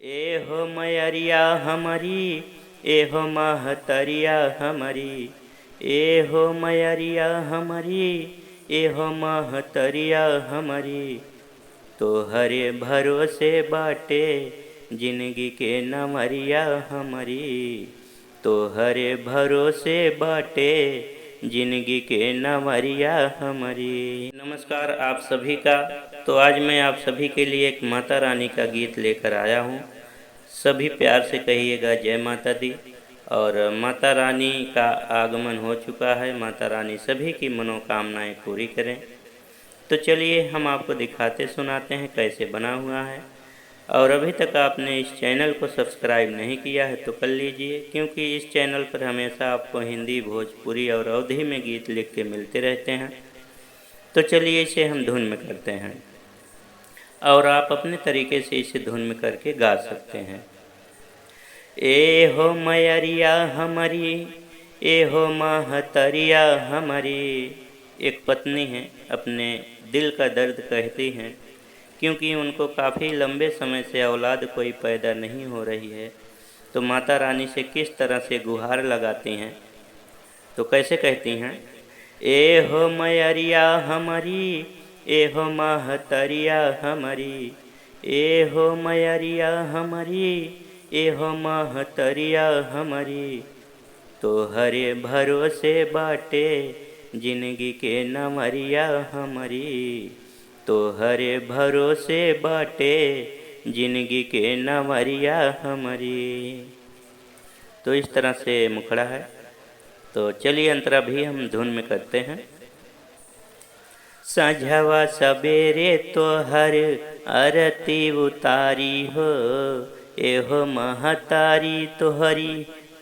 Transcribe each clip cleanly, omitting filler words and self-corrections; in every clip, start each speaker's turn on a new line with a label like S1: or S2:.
S1: ए हो मैरिया हमारी, ए हो महतरिया हमारी, ए हो मैरिया हमारी, ए हो महतरिया हमारी। तोहरे भरोसे बाटे जिंदगी के नमरिया हमारी, तोहरे भरोसे बाटे जिंदगी के नमरिया हमारी। नमस्कार आप सभी का। तो आज मैं आप सभी के लिए एक माता रानी का गीत लेकर आया हूँ। सभी प्यार से कहिएगा जय माता दी। और माता रानी का आगमन हो चुका है। माता रानी सभी की मनोकामनाएं पूरी करें। तो चलिए हम आपको दिखाते सुनाते हैं कैसे बना हुआ है। और अभी तक आपने इस चैनल को सब्सक्राइब नहीं किया है तो कर लीजिए, क्योंकि इस चैनल पर हमेशा आपको हिंदी, भोजपुरी और अवधी में गीत लिख के मिलते रहते हैं। तो चलिए इसे हम धुन में करते हैं और आप अपने तरीके से इसे धुन में करके गा सकते हैं। ए हो मैरिया हमारी, ए हो महतरिया हमारी। एक पत्नी है, अपने दिल का दर्द कहती हैं, क्योंकि उनको काफ़ी लंबे समय से औलाद कोई पैदा नहीं हो रही है। तो माता रानी से किस तरह से गुहार लगाती हैं, तो कैसे कहती हैं। ए हो मैरिया हमारी, ए हो महतरिया हमारी, ए हो मैरिया हमारी, ए हो महतरिया हमारी। तोहरे भरोसे बाटे जिंदगी के नमरिया हमारी, तोहरे भरोसे बाटे जिंदगी के नमरिया हमारी। तो इस तरह से मुखड़ा है। तो चलिए अंतरा भी हम धुन में करते हैं। साझवा सवेरे तोहर आरती उतारी हो, ए हो महतारी तोहरी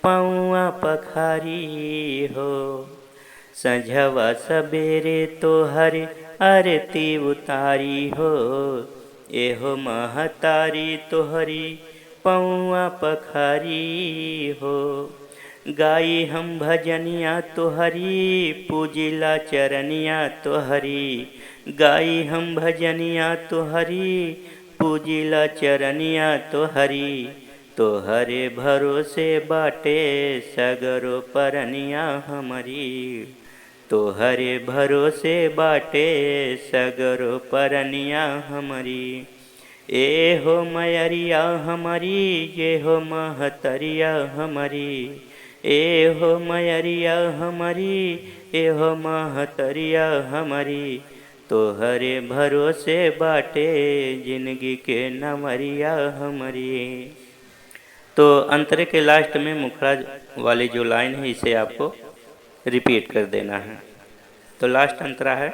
S1: पौआ पखारी हो। साझवा सवेरे तोहर आरती उतारी हो, ए हो महतारी तोहरी पौआ पखारी हो। गाई हम भजनिया तोहरी, पूजिला चरनिया तोहरी। गाई हम भजनिया तोहरी, पूजिला चरनिया तोहरी। तोहरे भरोसे बाटे सगरो परनिया हमारी, तोहरे भरोसे बाटे सगरो परनिया हमारी। ए हो मैरिया हमारी, ये हो महतरिया हमारी, ए हो मैरिया हमारी, ए हो महतरिया हमारी। तोहरे भरोसे बाटे जिंदगी के नमरिया हमारी। तो अंतरे के लास्ट में मुखड़ा वाली जो लाइन है इसे आपको रिपीट कर देना है। तो लास्ट अंतरा है।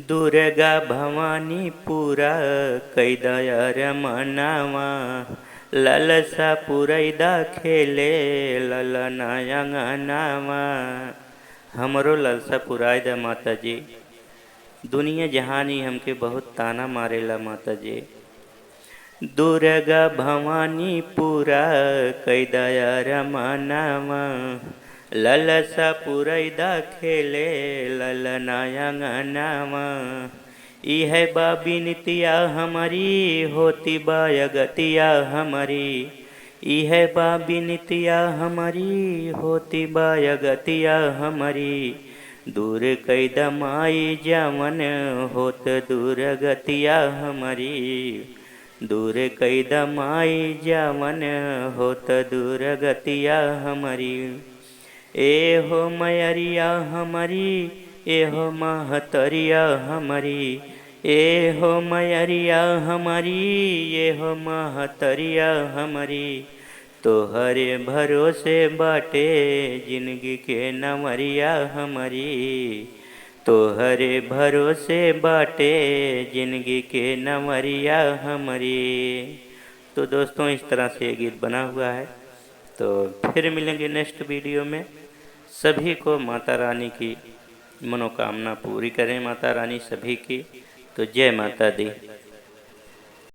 S1: दुर्गा भवानी पूरा कैदया रमनावा, ललसा पुरैदा खेले ललना अंगनावा। हमरो ललसा पुराय दा माता जी। दुनिया जहानी हमके बहुत ताना मारेला माता जी। दुर्गा भवानी पूरा कैदया रमनावा, ललसा पुरैदा खेले ललना अंगनावा। इह बा बिनतिया हमारी, होती बा अगतिया हमारी। इह बा बिनतिया हमारी, होती बा अगतिया हमारी। दूर कैद माई जमन होत दूर गतिया हमारी, दूर कैद माई जमन होत दूर गतिया हमारी। ए हो मैरिया हमारी, ए हो महतरिया हमारी, ए हो मैरिया हमारी, ए हो महतरिया हमारी। तोहरे भरोसे बाटे जिंदगी के नमरिया हमारी, तोहरे भरोसे बाटे जिंदगी के नमरिया हमारी। तो दोस्तों इस तरह से ये गीत बना हुआ है। तो फिर मिलेंगे नेक्स्ट वीडियो में। सभी को माता रानी की मनोकामना पूरी करें माता रानी सभी की। तो जय माता दी।